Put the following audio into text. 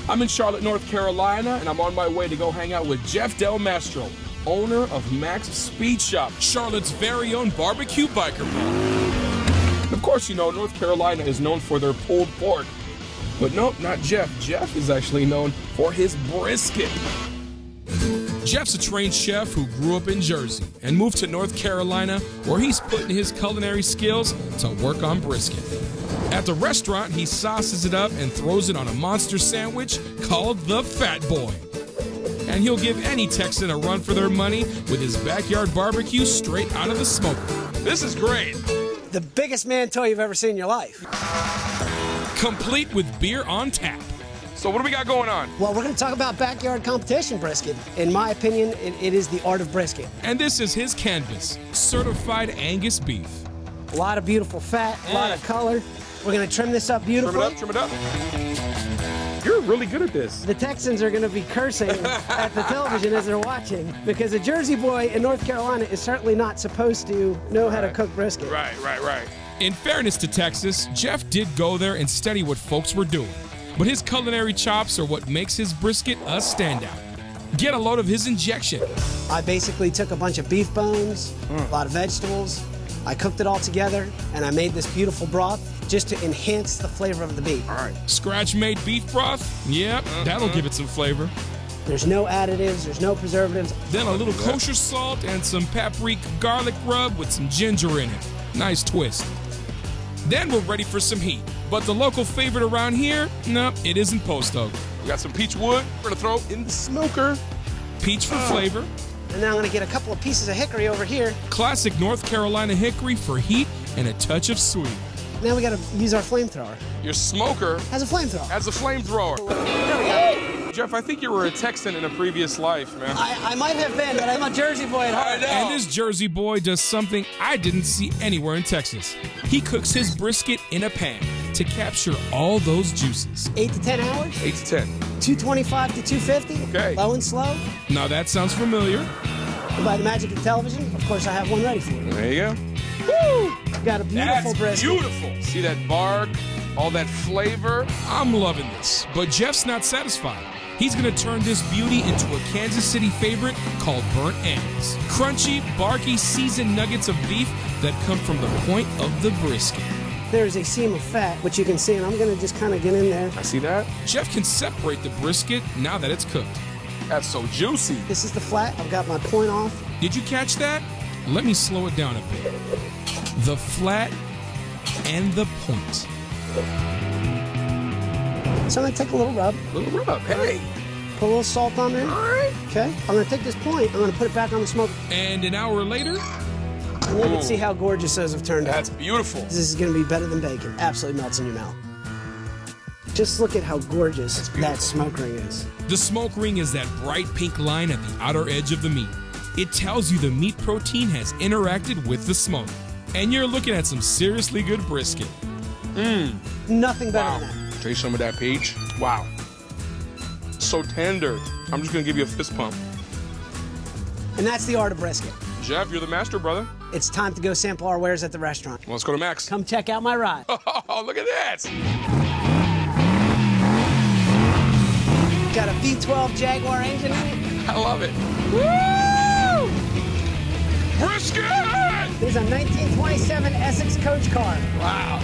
I'm in Charlotte, North Carolina, and I'm on my way to go hang out with Jeff DelMastro, owner of Max Speed Shop, Charlotte's very own barbecue biker bar. And of course, you know, North Carolina is known for their pulled pork. But nope, not Jeff. Jeff is actually known for his brisket. Jeff's a trained chef who grew up in Jersey and moved to North Carolina, where he's putting his culinary skills to work on brisket. At the restaurant, he sauces it up and throws it on a monster sandwich called the Fat Boy. And he'll give any Texan a run for their money with his backyard barbecue straight out of the smoker. This is great. The biggest man toy you've ever seen in your life. Complete with beer on tap. So what do we got going on? Well, we're going to talk about backyard competition brisket. In my opinion, it is the art of brisket. And this is his canvas, certified Angus beef. A lot of beautiful fat, a lot of color. We're going to trim this up beautifully. Trim it up. You're really good at this. The Texans are going to be cursing at the television as they're watching, because a Jersey boy in North Carolina is certainly not supposed to know how to cook brisket. Right. In fairness to Texas, Jeff did go there and study what folks were doing. But his culinary chops are what makes his brisket a standout. Get a load of his injection. I basically took a bunch of beef bones, a lot of vegetables. I cooked it all together, and I made this beautiful broth just to enhance the flavor of the beef. All right. Scratch-made beef broth? Yep, that'll give it some flavor. There's no additives, there's no preservatives. Then a little kosher salt and some paprika garlic rub with some ginger in it. Nice twist. Then we're ready for some heat. But the local favorite around here, no, it isn't post oak. We got some peach wood we're gonna throw in the smoker. Peach for flavor. And then I'm gonna get a couple of pieces of hickory over here. Classic North Carolina hickory for heat and a touch of sweet. Now we gotta use our flamethrower. Your smoker Has a flamethrower. has a flamethrower. There we go. Jeff, I think you were a Texan in a previous life, man. I might have been, but I'm a Jersey boy at heart. And this Jersey boy does something I didn't see anywhere in Texas. He cooks his brisket in a pan to capture all those juices. 8 to 10 hours. 8 to 10. 225 to 250. Okay. Low and slow. Now that sounds familiar. And by the magic of television, of course, I have one ready for you. There you go. Woo! Got a beautiful That's brisket. beautiful. See that bark, all that flavor? I'm loving this. But Jeff's not satisfied. He's going to turn this beauty into a Kansas City favorite called burnt ends. Crunchy, barky, seasoned nuggets of beef that come from the point of the brisket. There's a seam of fat, which you can see, and I'm going to just kind of get in there. I see that. Jeff can separate the brisket now that it's cooked. That's so juicy. This is the flat. I've got my point off. Did you catch that? Let me slow it down a bit. The flat and the point. So I'm going to take a little rub. Little rub, hey. Put a little salt on there. All right. Okay. I'm going to take this point. I'm going to put it back on the smoker. And an hour later, And you can see how gorgeous those have turned out. that's beautiful. This is going to be better than bacon. Absolutely melts in your mouth. Just look at how gorgeous that smoke ring is. The smoke ring is that bright pink line at the outer edge of the meat. It tells you the meat protein has interacted with the smoke. And you're looking at some seriously good brisket. Nothing better Wow. than that. Taste some of that peach. Wow. So tender. I'm just going to give you a fist pump. And that's the art of brisket. Jeff, you're the master, brother. It's time to go sample our wares at the restaurant. Well, let's go to Max. Come check out my ride. Oh, look at that. Got a V12 Jaguar engine in it. I love it. Woo! Brisket! There's a 1927 Essex coach car. Wow.